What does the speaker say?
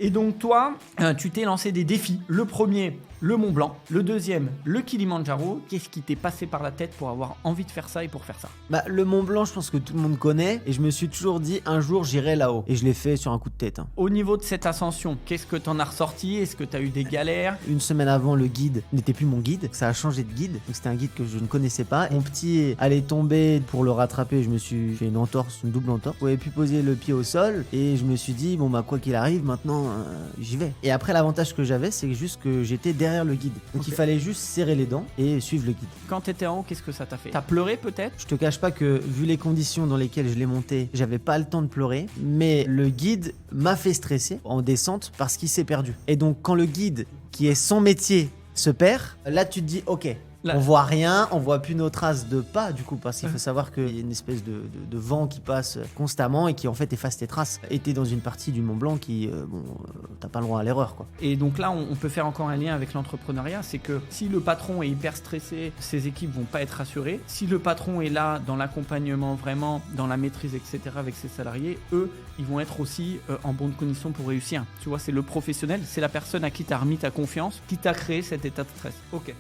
Et donc toi, tu t'es lancé des défis. Le premier, le Mont Blanc. Le deuxième, le Kilimandjaro. Qu'est-ce qui t'est passé par la tête pour avoir envie de faire ça et pour faire ça? Le Mont Blanc, je pense que tout le monde connaît. Et je me suis toujours dit, un jour, j'irai là-haut. Et je l'ai fait sur un coup de tête. Au niveau de cette ascension, qu'est-ce que t'en as ressorti? Est-ce que t'as eu des galères? Une semaine avant, le guide n'était plus mon guide. Ça a changé de guide. Donc c'était un guide que je ne connaissais pas. Mon petit allait tomber. Pour le rattraper, je me suis fait une entorse, une double entorse. Je pouvais plus poser le pied au sol. Et je me suis dit, quoi qu'il arrive, maintenant, j'y vais. Et après, l'avantage que j'avais, c'est juste que j'étais derrière le guide. Donc il fallait juste serrer les dents et suivre le guide. Quand t'étais en haut, qu'est-ce que ça t'a fait? T'as pleuré peut-être? Je te cache pas que, vu les conditions dans lesquelles je l'ai monté, j'avais pas le temps de pleurer. Mais le guide m'a fait stresser en descente parce qu'il s'est perdu. Et donc, quand le guide, qui est son métier, se perd, là tu te dis, ok. Là. On voit rien, on voit plus nos traces de pas du coup, parce qu'il faut savoir qu'il y a une espèce de vent qui passe constamment et qui en fait efface tes traces. Et t'es dans une partie du Mont Blanc qui, t'as pas le droit à l'erreur quoi. Et donc là, on peut faire encore un lien avec l'entrepreneuriat, c'est que si le patron est hyper stressé, ses équipes vont pas être rassurées. Si le patron est là dans l'accompagnement vraiment, dans la maîtrise, etc. avec ses salariés, eux, ils vont être aussi en bonne condition pour réussir. Tu vois, c'est le professionnel, c'est la personne à qui t'as remis ta confiance, qui t'a créé cet état de stress. Ok.